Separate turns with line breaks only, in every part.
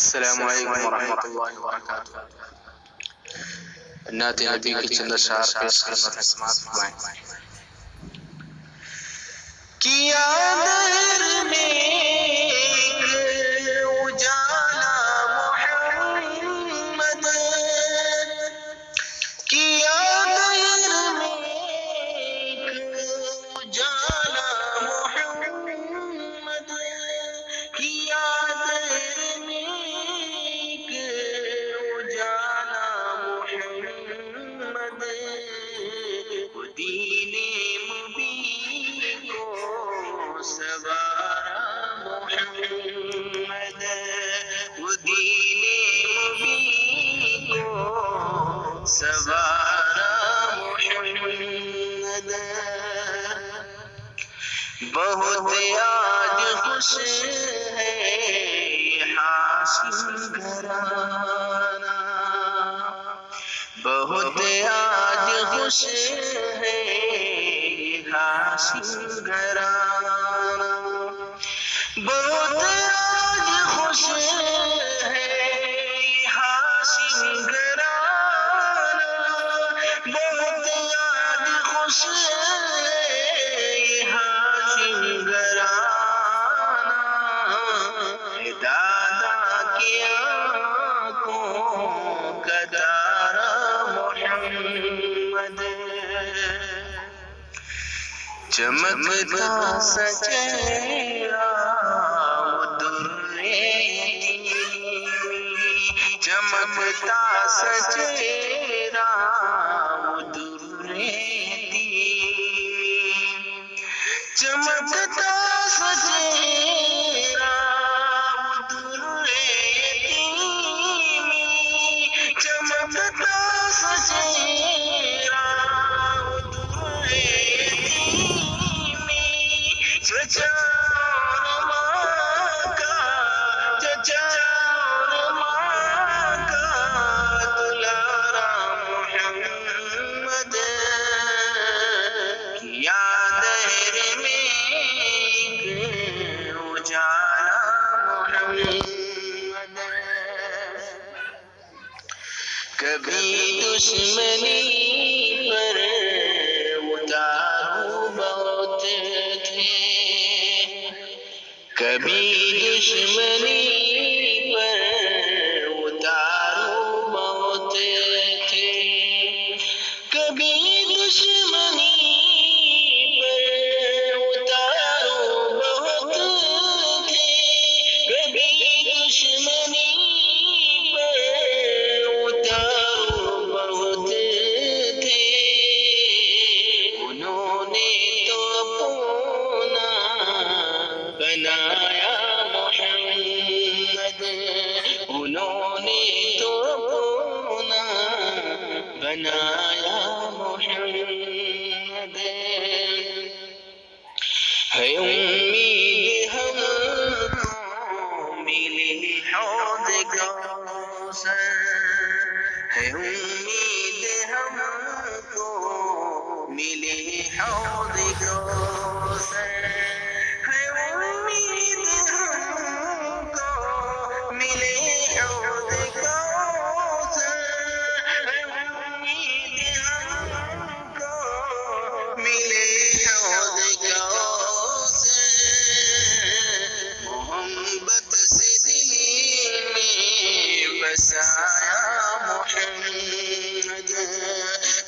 السلام علیکم ورحمۃ اللہ وبرکاتہ۔ نعت نبی کی چند اشعار پیش خدمت میں سماعت فرمائیں۔
کیا در میں اجالا محمد، کیا در میں اجالا محمد، کیا در میں اجالا محمد، وہ دین مبین کو سوارا محمد، وہ دین مبین کو سوارا محمد۔ بہت آج خوش ہے یہ ہاشم گھرانہ، بہت آج خوش ہے یہ ہاشم گھرانہ، بہت آج خوش ہے یہ ہاشم گھرانہ، بہت آج خوش ہے یہ ہاشم گھرانہ، دادا کی آنکھوں کا تارا محمد، چمکتا سا چہرہ وہ در یتیمی، چمکتا سا چہرہ وہ در یتیمی، چمکتا سا چہرہ وہ در یتیمی، چمکتا سا چہرہ وہ در یتیمی، چچا اور ماں کا، چچا اور ماں کا دلارا محمد، کیا دہر میں اجالا محمد، کبھی دشمنی پر اتارو بہت تھے، کبھی دشمنی پر اتارو بہت تھے، کبھی دشمنی پر اتارو بہت تھے، کبھی دشمنی پر اتارو بہت تھے، انہوں نے تو اپنا بنایا محمد، انہوں نے تو اپنا بنایا محمد، ہے امید ہم کو ملے حوض کوثر، ہے امید ہم کو ملے حوض کوثر، ہے امید ہم کو ملے حوض کوثر، ہے امید ہم کو ملے حوض کوثر، محبت سے دل میں بسایا محمد،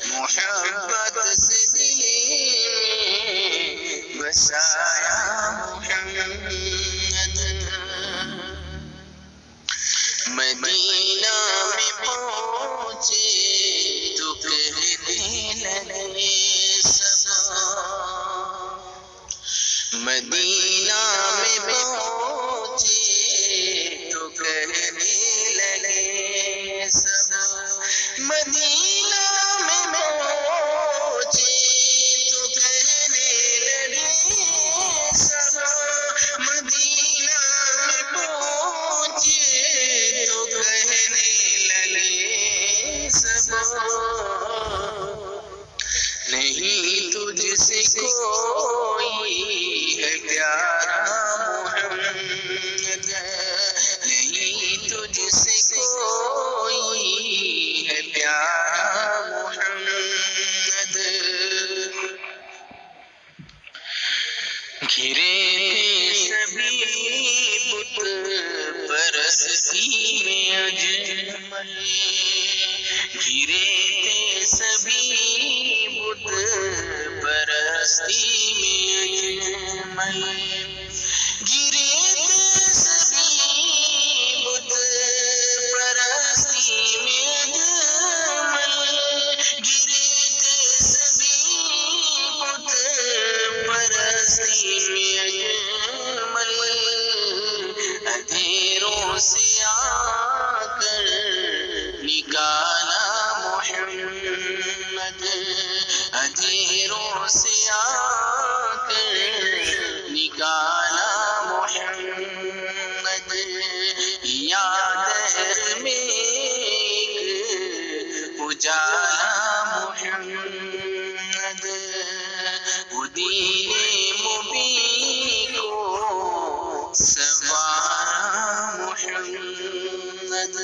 محبت سے دل میں بسایا محمد، مدینہ میں پہنچے تو کہنے لگے سب، مدینہ میں پہنچے تو کہنے لگے سب، مدینہ میں پہنچے تو کہنے لگے سب، مدینہ میں پہنچے تو کہنے تجھ سے کوئی ہے پیارا محمد گھرے سبھی بت پرستی میں اجمل گھرے سبھی بت پرستی میں اجمل گرے سبھی بت پرستی میں اجمل گرے سبھی بت پرستی میں اجمل اندھیروں سے آ کر نکالا محمد اندھیروں سے آ کر نکالا محمد یا دہر میں ایک اجالا محمد وہ دین مبین کو سوارا محمد